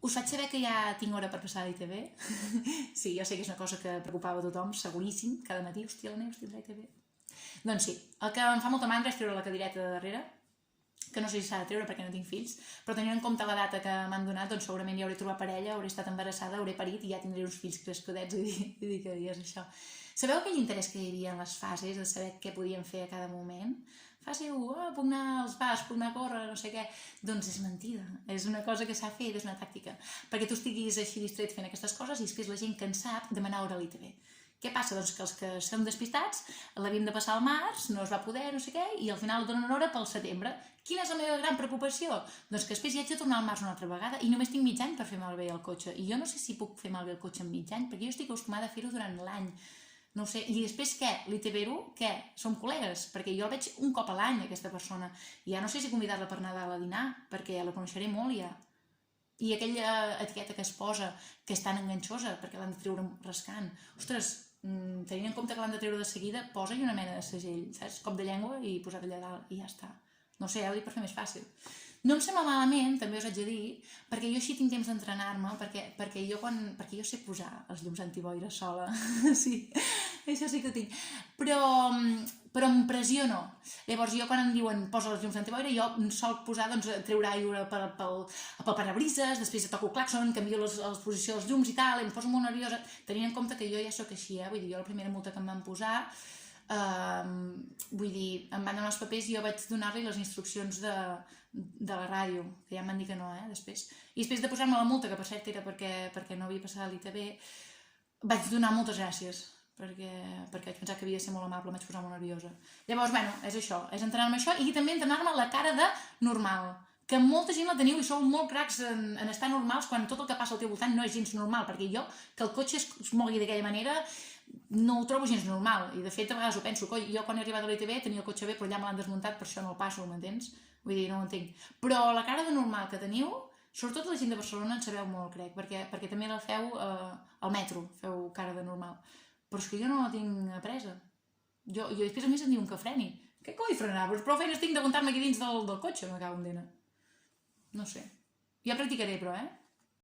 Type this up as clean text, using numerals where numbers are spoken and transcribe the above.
Us faig saber que ja tinc hora per passar a l'ITV. Sí, jo sé que és una cosa que preocupava a tothom, seguríssim, cada matí, hòstia, la Neus tindrà ITV. Doncs sí, el que em fa molta mandra és treure la cadireta de darrere, que no sé si s'ha de treure perquè no tinc fills, però tenint en compte la data que m'han donat, doncs segurament ja hauré trobat parella, hauré estat embarassada, hauré parit i ja tindré uns fills crescudets i dir que dies això. Sabeu aquell interès que hi havia en les fases, de saber què podíem fer a cada moment? Fase 1, puc anar als bars, puc anar a córrer, no sé què. Doncs és mentida, és una cosa que s'ha fet, és una tàctica, perquè tu estiguis així distret fent aquestes coses i després la gent que en sap demanar hora a l'ITV. Què passa? Doncs que els que som despistats l'havíem de passar al març, no es va poder, no sé què, i al final donen hora pel setembre. Quina és la meva gran preocupació? Doncs que després hi haig de tornar al març una altra vegada i només tinc mig any per fer malbé el cotxe. I jo no sé si puc fer malbé el cotxe en mig any, perquè jo estic acostumada a fer-ho durant l'any. No ho sé. I després què? L'ITV-ro? Què? Som col·legues? Perquè jo el veig un cop a l'any, aquesta persona. I ja no sé si convidar-la per Nadal a dinar, perquè la coneixeré molt ja. I aquella etiqueta que es posa, que és tan enganxosa, perquè l'han de treure rascant. Ostres, tenint en compte que l'han de treure de seguida, posa-hi una mena de segell, saps? Cop de llengua i posar allà dalt i ja està. No sé, ho dic per fer més fàcil. No em sembla malament, també us haig de dir, perquè jo així tinc temps d'entrenar-me, perquè jo sé posar els llums antiboira sola, sí, això sí que ho tinc, però em pressiono. Llavors jo quan em diuen posa els llums antiboira, jo sol posar, doncs, treure aigua pel parabrises, després toco el claxon, canvio la posició dels llums i tal, em poso molt nerviosa, tenint en compte que jo ja soc així, vull dir, jo la primera multa que em van posar, vull dir, em van donar els papers i jo vaig donar-li les instruccions de la ràdio, que ja em van dir que no, després. I després de posar-me la multa, que per cert era perquè no havia passat a l'ITV, vaig donar moltes gràcies, perquè vaig pensar que havia de ser molt amable, em vaig posar molt nerviosa. Llavors, bueno, és això, és entrenar-me això i també entrenar-me la cara de normal, que molta gent la teniu i sou molt cracs en estar normals quan tot el que passa al teu voltant no és gens normal, perquè jo, que el cotxe es mogui d'aquella manera, no ho trobo gens normal, i de fet a vegades ho penso, jo quan he arribat a l'ITV tenia el cotxe bé però allà me l'han desmuntat, per això no el passo, m'entens? Vull dir, no ho entenc. Però la cara de normal que teniu, sobretot la gent de Barcelona en sabeu molt, crec, perquè també la feu al metro, feu cara de normal. Però és que jo no la tinc apresa. Jo després a més em diuen que freni. Què coi frenar? Prou feines tinc d'aguantar-me aquí dins del cotxe, me cago en dena. No sé. Ja practicaré, però,